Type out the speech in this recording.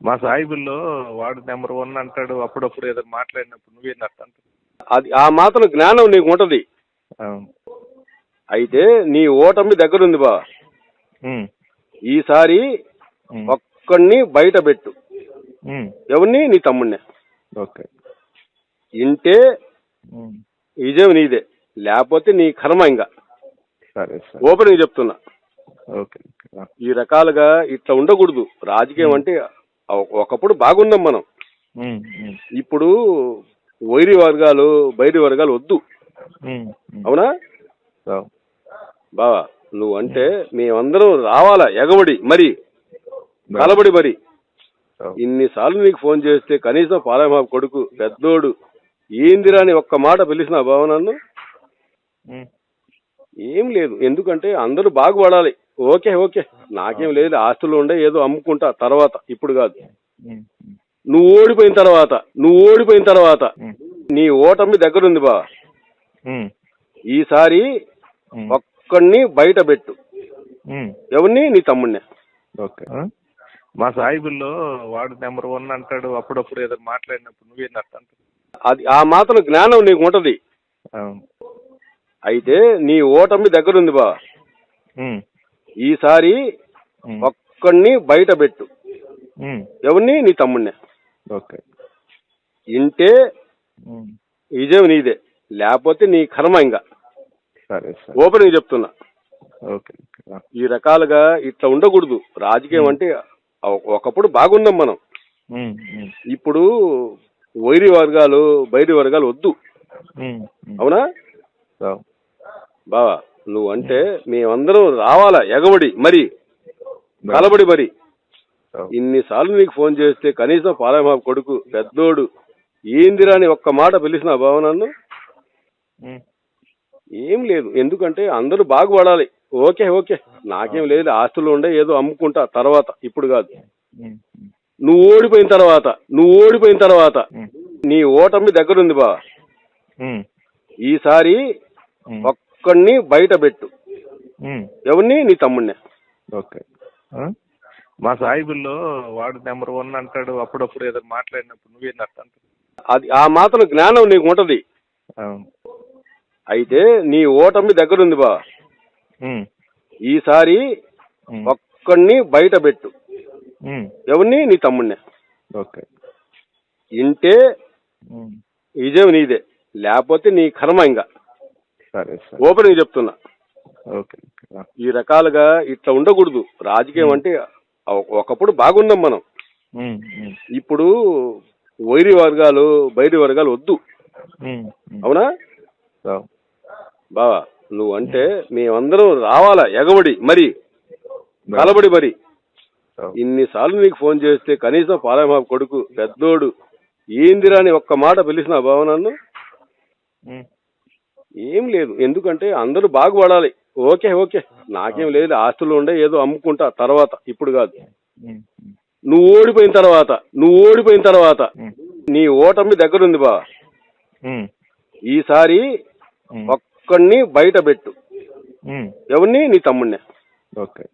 మా సాయిబుల్లో వాడు నెంబర్ 1 అంటాడు. అప్పుడప్పుడు ఏదో మాట్లాడినప్పుడు నువ్వేంది అట్ట అంటావు? అది ఆ మాత్రం జ్ఞానం నీకు ఉంటది. అవును. అయితే నీ ఓటమి దగ్గరుంది బా. ఉమ్, ఈసారి ఉమ్, ఒక్కడిని బయట పెట్టు. ఉమ్, ఎవరిని? నీ తమ్ముడిని. ఓకే. ఇంటే ఉమ్, విజయం నీదే, లేకపోతే నీ కర్మ. ఇంకా సరే సరే. ఓపెన్ చెప్తున్నా. ఓకే. ఈ రకాలుగా ఇట్లా ఉండకూడదు. రాజకీయం అంటే ఒకప్పుడు బాగున్నాం మనం. ఉమ్, ఉమ్, ఇప్పుడు వైరి వర్గాలు బయటి వర్గాలు వద్దు. ఉమ్, ఉమ్, అవునా అవు. బావా? నువ్వు అంటే మేమందరం రావాలా ఎగబడి మరి కలబడి మరి. అవు. ఇన్నిసార్లు నీకు ఫోన్ చేస్తే కనీసం పాలమాపు కొడుకు పెద్దోడు ఏందిరా అని ఒక్క మాట పిలిచినా బావ నన్ను? ఉమ్, ఏం లేదు. ఎందుకంటే అందరూ బాగుపడాలి. ఓకే ఓకే, నాకేం లేదు. ఆస్తులు ఉండే ఏదో అమ్ముకుంటా తర్వాత, ఇప్పుడు కాదు. ఉమ్, ఉమ్, నువ్వు ఓడిపోయిన తర్వాత ఉమ్, నీ ఓటమి దగ్గరుంది బా. ఉమ్, ఈసారి ఉమ్, ఒక్కడిని బయట పెట్టు. ఉమ్, ఎవరిని? నీ తమ్ముడిని. ఓకే. మా సాయిబుల్లో వాడు నెంబర్ 1 అంటాడు. అప్పుడప్పుడు ఏదో మాట్లాడినప్పుడు నువ్వేంది అట్ట అంటావు? అది ఆ మాత్రం జ్ఞానం నీకు ఉంటది. అవును. అయితే నీ ఓటమి దగ్గరుంది బా. ఉమ్, ఈసారి ఉమ్, ఒక్కడిని బయట పెట్టు. ఉమ్, ఎవరిని? నీ తమ్ముడిని. ఓకే. ఇంటే ఉమ్, విజయం నీదే, లేకపోతే నీ కర్మ. ఇంకా సరే సరే. ఓపెన్ చెప్తున్నా. ఓకే. ఈ రకాలుగా ఇట్లా ఉండకూడదు. రాజకీయం అంటే ఒకప్పుడు బాగున్నాం మనం. ఉమ్, ఉమ్, ఇప్పుడు వైరి వర్గాలు బయటి వర్గాలు వద్దు. ఉమ్, ఉమ్, అవునా అవు. బావా? నువ్వు అంటే మేమందరం రావాలా ఎగబడి మరి కలబడి మరి. అవు. ఇన్నిసార్లు నీకు ఫోన్ చేస్తే కనీసం పాలమాపు కొడుకు పెద్దోడు ఏందిరా అని ఒక్క మాట పిలిచినా బావ నన్ను? ఉమ్, ఏం లేదు. ఎందుకంటే అందరూ బాగుపడాలి. ఓకే ఓకే, నాకేం లేదు. ఆస్తులు ఉండే ఏదో అమ్ముకుంటా తర్వాత, ఇప్పుడు కాదు. ఉమ్, ఉమ్, నువ్వు ఓడిపోయిన తర్వాత ఉమ్, నీ ఓటమి దగ్గరుంది బా. ఉమ్, ఈసారి ఉమ్, ఒక్కడిని బయట పెట్టు. ఉమ్, ఎవరిని? నీ తమ్ముడిని. ఓకే. మా సాయిబుల్లో వాడు నెంబర్ 1 అంటాడు. అప్పుడప్పుడు ఏదో మాట్లాడినప్పుడు నువ్వేంది అట్ట అంటావు? అది ఆ మాత్రం జ్ఞానం నీకు ఉంటది. అవును. అయితే నీ ఓటమి దగ్గరుంది బా. ఉమ్, ఈసారి ఉమ్, ఒక్కడిని బయట పెట్టు. ఉమ్, ఎవరిని? నీ తమ్ముడిని. ఓకే. ఇంటే ఉమ్, విజయం నీదే, లేకపోతే నీ కర్మ. ఇంకా సరే సరే. ఓపెన్ చెప్తున్నా. ఓకే. ఈ రకాలుగా ఇట్లా ఉండకూడదు. రాజకీయం అంటే ఒకప్పుడు బాగున్నాం మనం. ఉమ్, ఉమ్, ఇప్పుడు వైరి వర్గాలు బయటి వర్గాలు వద్దు. ఉమ్, ఉమ్, అవునా అవు. బావా? నువ్వు అంటే మేమందరం రావాలా ఎగబడి మరి కలబడి మరి. అవు. ఇన్నిసార్లు నీకు ఫోన్ చేస్తే కనీసం పాలమాపు కొడుకు పెద్దోడు ఏందిరా అని ఒక్క మాట పిలిచినా బావ నన్ను? ఉమ్, ఏం లేదు. ఎందుకంటే అందరూ బాగుపడాలి. ఓకే ఓకే, నాకేం లేదు. ఆస్తులు ఉండే ఏదో అమ్ముకుంటా తర్వాత, ఇప్పుడు కాదు. ఉమ్, ఉమ్, నువ్వు ఓడిపోయిన తర్వాత ఉమ్, నీ ఓటమి దగ్గరుంది బా. ఉమ్, ఈసారి ఉమ్, ఒక్కడిని బయట పెట్టు. ఉమ్, ఎవరిని? నీ తమ్ముడిని. ఓకే.